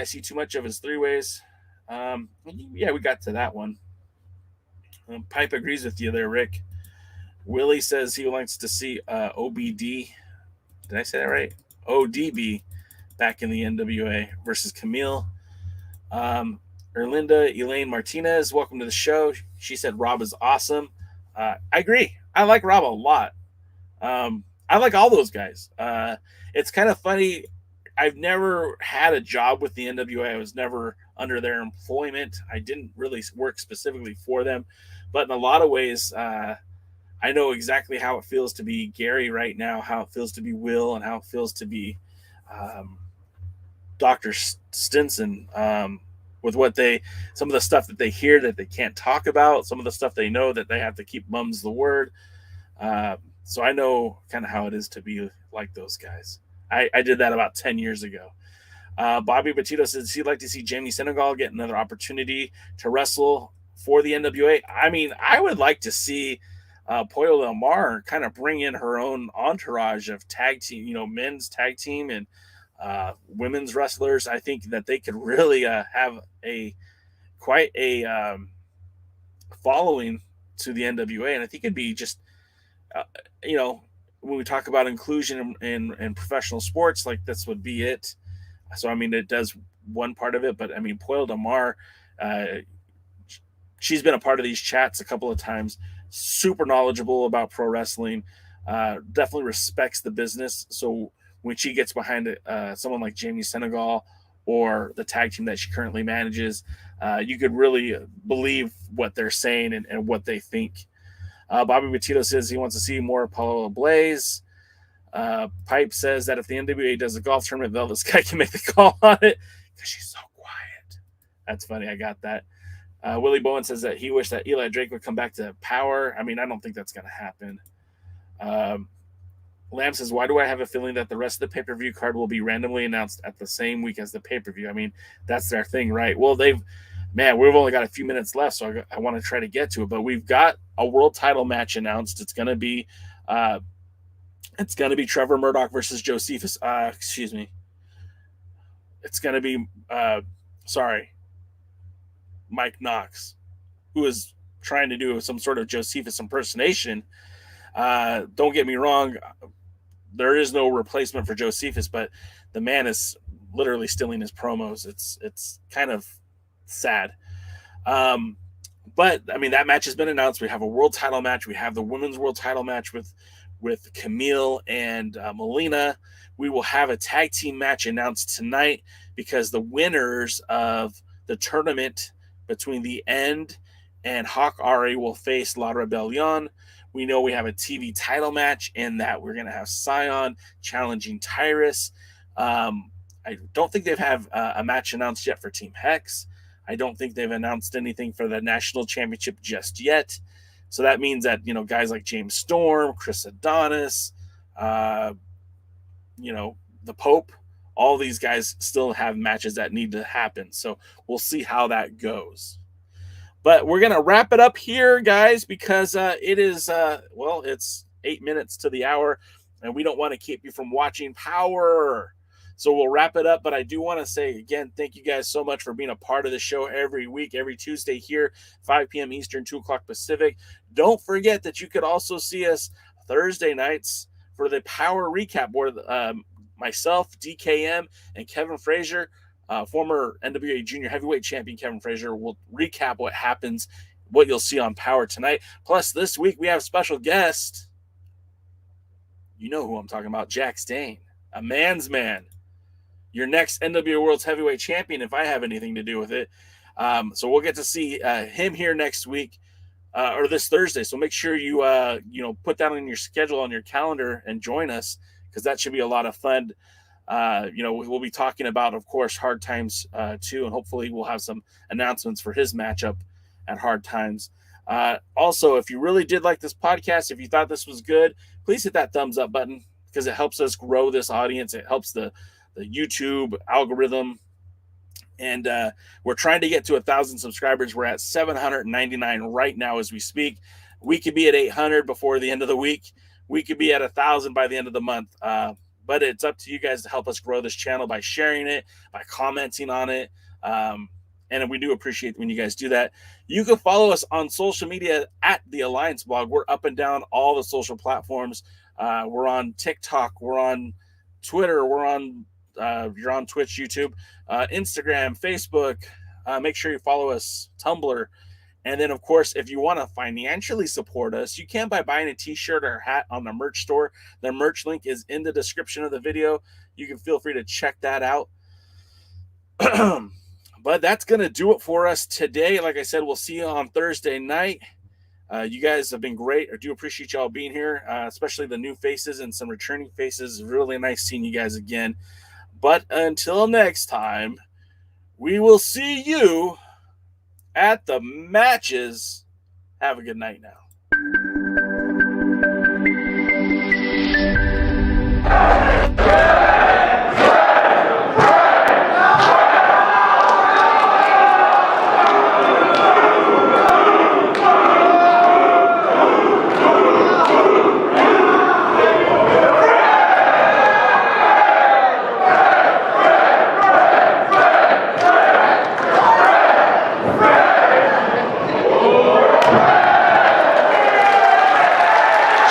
see too much of is 3-ways. Yeah, we got to that one. Pipe agrees with you there, Rick. Willie says he likes to see OBD. Did I say that right? ODB back in the NWA versus Camille. Erlinda Elaine Martinez, welcome to the show. She said Rob is awesome. I agree. I like Rob a lot. I like all those guys. It's kind of funny. I've never had a job with the NWA. I was never under their employment. I didn't really work specifically for them, but in a lot of ways, I know exactly how it feels to be Gary right now, how it feels to be Will, and how it feels to be Dr. Stinson, with some of the stuff that they hear that they can't talk about, some of the stuff they know that they have to keep mum's the word. So I know kind of how it is to be like those guys. I did that about 10 years ago. Bobby Petito says he'd like to see Jamie Senegal get another opportunity to wrestle for the NWA. I mean, I would like to see Pollo Del Mar kind of bring in her own entourage of tag team, men's tag team and women's wrestlers. I think that they could really have quite a following to the NWA, and I think it'd be just when we talk about inclusion in professional sports, like this would be it. So I mean, it does one part of it, but I mean, Pollo Del Mar, she's been a part of these chats a couple of times. Super knowledgeable about pro wrestling, definitely respects the business. So when she gets behind someone like Jamie Senegal or the tag team that she currently manages, you could really believe what they're saying and what they think. Bobby Petito says he wants to see more Apollo Blaze. Pipe says that if the NWA does a golf tournament, this guy can make the call on it because she's so quiet. That's funny. I got that. Willie Bowen says that he wished that Eli Drake would come back to Power. I mean, I don't think that's going to happen. Lamb says, why do I have a feeling that the rest of the pay-per-view card will be randomly announced at the same week as the pay-per-view? I mean, that's their thing, right? Well, we've only got a few minutes left, so I want to try to get to it. But we've got a world title match announced. It's going to be Trevor Murdoch versus Josephus. Excuse me. It's going to be Mike Knox, who is trying to do some sort of Josephus impersonation. Don't get me wrong. There is no replacement for Josephus, but the man is literally stealing his promos. It's kind of sad. But I mean, that match has been announced. We have a world title match. We have the women's world title match with Camille and Melina. We will have a tag team match announced tonight because the winners of the tournament between the End and Hawx Aerie will face La Rebelion. We know we have a TV title match in that we're going to have Scion challenging Tyrus. I don't think they've had a match announced yet for Team Hex. I don't think they've announced anything for the national championship just yet. So that means that, guys like James Storm, Chris Adonis, the Pope, all these guys still have matches that need to happen. So we'll see how that goes. But we're going to wrap it up here, guys, because it is, it's 8 minutes to the hour, and we don't want to keep you from watching POWERRR. So we'll wrap it up, but I do want to say, again, thank you guys so much for being a part of the show every week, every Tuesday here, 5 p.m. Eastern, 2 o'clock Pacific. Don't forget that you could also see us Thursday nights for the Power Recap, where myself, DKM, and Kevin Frazier, former NWA Junior Heavyweight Champion Kevin Frazier, will recap what happens, what you'll see on Power tonight. Plus, this week we have a special guest. You know who I'm talking about, Jack Stain, a man's man. Your next NWA World's Heavyweight Champion, if I have anything to do with it. So we'll get to see him here next week or this Thursday. So make sure you put that on your schedule, on your calendar, and join us, because that should be a lot of fun. We'll be talking about, of course, Hard Times too, and hopefully we'll have some announcements for his matchup at Hard Times. Also, if you really did like this podcast, if you thought this was good, please hit that thumbs up button, because it helps us grow this audience. It helps the YouTube algorithm, and we're trying to get to 1,000 subscribers. We're at 799 right now as we speak. We could be at 800 before the end of the week. We could be at 1,000 by the end of the month. But it's up to you guys to help us grow this channel by sharing it, by commenting on it. And we do appreciate when you guys do that. You can follow us on social media at The Alliance Blog. We're up and down all the social platforms. We're on TikTok. We're on Twitter. You're on Twitch, YouTube, Instagram, Facebook. Make sure you follow us, Tumblr. And then, of course, if you want to financially support us, you can by buying a t-shirt or a hat on the merch store. The merch link is in the description of the video. You can feel free to check that out. But that's going to do it for us today. Like I said, we'll see you on Thursday night. You guys have been great. I do appreciate y'all being here, especially the new faces and some returning faces. Really nice seeing you guys again. But until next time, we will see you at the matches. Have a good night now.